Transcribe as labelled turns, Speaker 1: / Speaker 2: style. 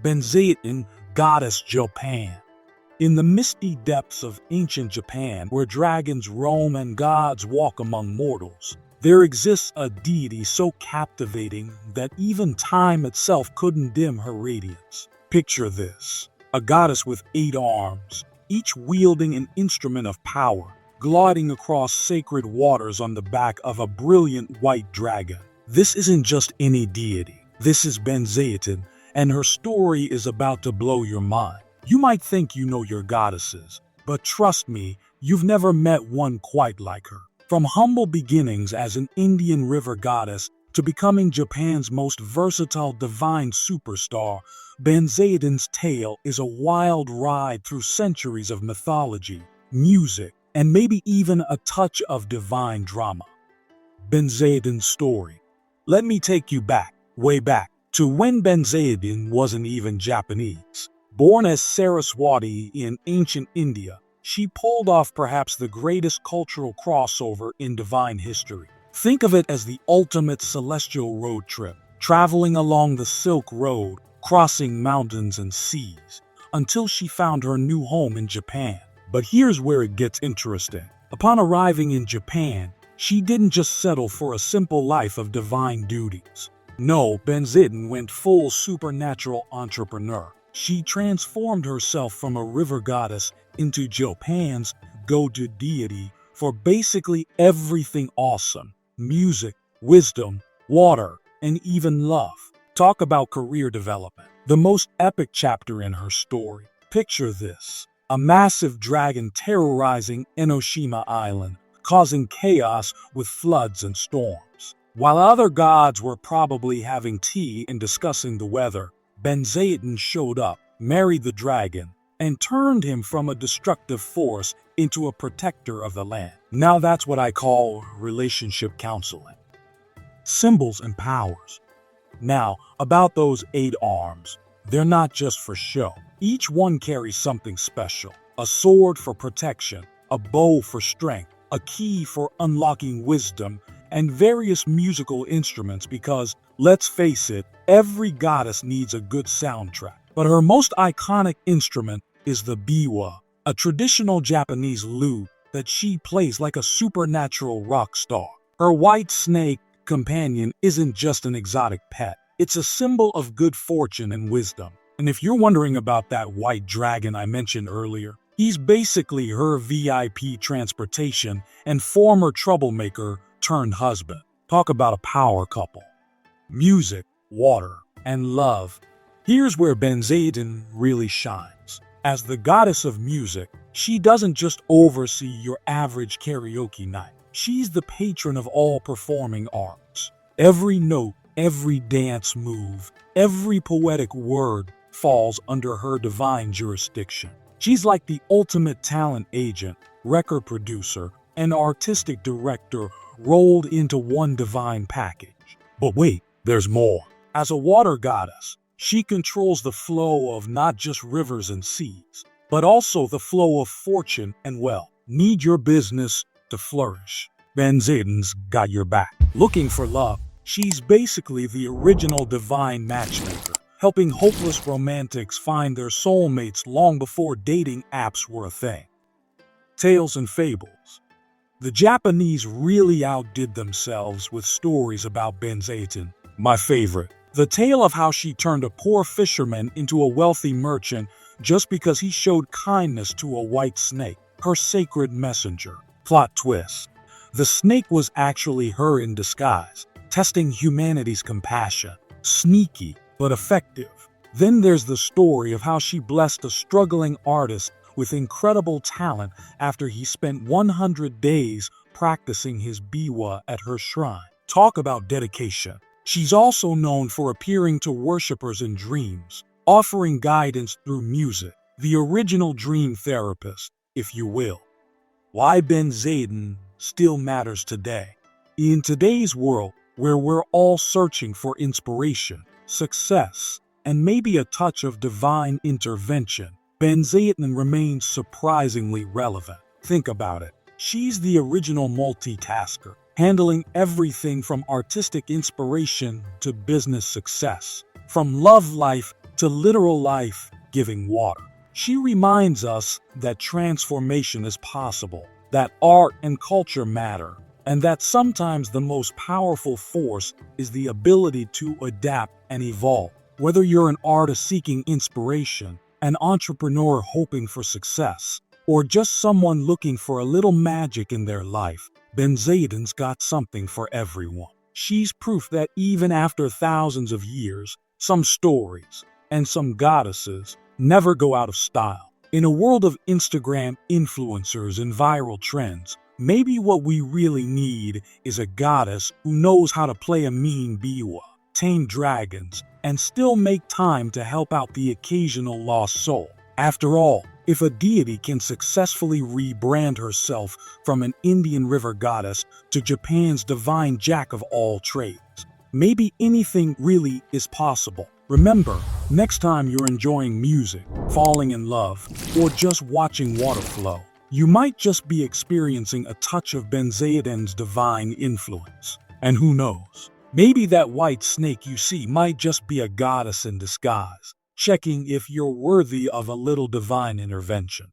Speaker 1: Benzaiten, goddess Japan. In the misty depths of ancient Japan, where dragons roam and gods walk among mortals, there exists a deity so captivating that even time itself couldn't dim her radiance. Picture this: a goddess with 8 arms, each wielding an instrument of power, gliding across sacred waters on the back of a brilliant white dragon. This isn't just any deity. This is Benzaiten, and her story is about to blow your mind. You might think you know your goddesses, but trust me, you've never met one quite like her. From humble beginnings as an Indian river goddess to becoming Japan's most versatile divine superstar, Benzaiten's tale is a wild ride through centuries of mythology, music, and maybe even a touch of divine drama. Benzaiten's story. Let me take you back, way back, to when Benzaiten wasn't even Japanese. Born as Saraswati in ancient India, she pulled off perhaps the greatest cultural crossover in divine history. Think of it as the ultimate celestial road trip, traveling along the Silk Road, crossing mountains and seas, until she found her new home in Japan. But here's where it gets interesting. Upon arriving in Japan, she didn't just settle for a simple life of divine duties. No, Benzaiten went full supernatural entrepreneur. She transformed herself from a river goddess into Japan's go-to deity for basically everything awesome: music, wisdom, water, and even love. Talk about career development. The most epic chapter in her story. Picture this: a massive dragon terrorizing Enoshima Island, causing chaos with floods and storms. While other gods were probably having tea and discussing the weather, Benzaiten showed up, married the dragon, and turned him from a destructive force into a protector of the land. Now that's what I call relationship counseling. Symbols and powers. Now, about those 8 arms, they're not just for show. Each one carries something special: a sword for protection, a bow for strength, a key for unlocking wisdom, and various musical instruments because, let's face it, every goddess needs a good soundtrack. But her most iconic instrument is the biwa, a traditional Japanese lute that she plays like a supernatural rock star. Her white snake companion isn't just an exotic pet. It's a symbol of good fortune and wisdom. And if you're wondering about that white dragon I mentioned earlier, he's basically her VIP transportation and former troublemaker turned husband. Talk about a power couple. Music, water, and love. Here's where Benzaiten really shines. As the goddess of music, she doesn't just oversee your average karaoke night. She's the patron of all performing arts. Every note, every dance move, every poetic word falls under her divine jurisdiction. She's like the ultimate talent agent, record producer, and artistic director rolled into one divine package. But wait, there's more. As a water goddess, she controls the flow of not just rivers and seas, but also the flow of fortune and wealth. Need your business to flourish? Benzaiten's got your back. Looking for love? She's basically the original divine matchmaker, helping hopeless romantics find their soulmates long before dating apps were a thing. Tales and fables. The Japanese really outdid themselves with stories about Benzaiten. My favorite: the tale of how she turned a poor fisherman into a wealthy merchant just because he showed kindness to a white snake, her sacred messenger. Plot twist: the snake was actually her in disguise, testing humanity's compassion. Sneaky, but effective. Then there's the story of how she blessed a struggling artist with incredible talent after he spent 100 days practicing his biwa at her shrine. Talk about dedication. She's also known for appearing to worshippers in dreams, offering guidance through music. The original dream therapist, if you will. Why Benzaiten still matters today. In today's world, where we're all searching for inspiration, success, and maybe a touch of divine intervention, Benzaiten remains surprisingly relevant. Think about it. She's the original multitasker, handling everything from artistic inspiration to business success, from love life to literal life-giving water. She reminds us that transformation is possible, that art and culture matter, and that sometimes the most powerful force is the ability to adapt and evolve. Whether you're an artist seeking inspiration, an entrepreneur hoping for success, or just someone looking for a little magic in their life, Benzaiten's got something for everyone. She's proof that even after thousands of years, some stories and some goddesses never go out of style. In a world of Instagram influencers and viral trends, maybe what we really need is a goddess who knows how to play a mean biwa, tame dragons, and still make time to help out the occasional lost soul. After all, if a deity can successfully rebrand herself from an Indian river goddess to Japan's divine jack of all trades, maybe anything really is possible. Remember, next time you're enjoying music, falling in love, or just watching water flow, you might just be experiencing a touch of Benzaiten's divine influence. And who knows, maybe that white snake you see might just be a goddess in disguise, checking if you're worthy of a little divine intervention.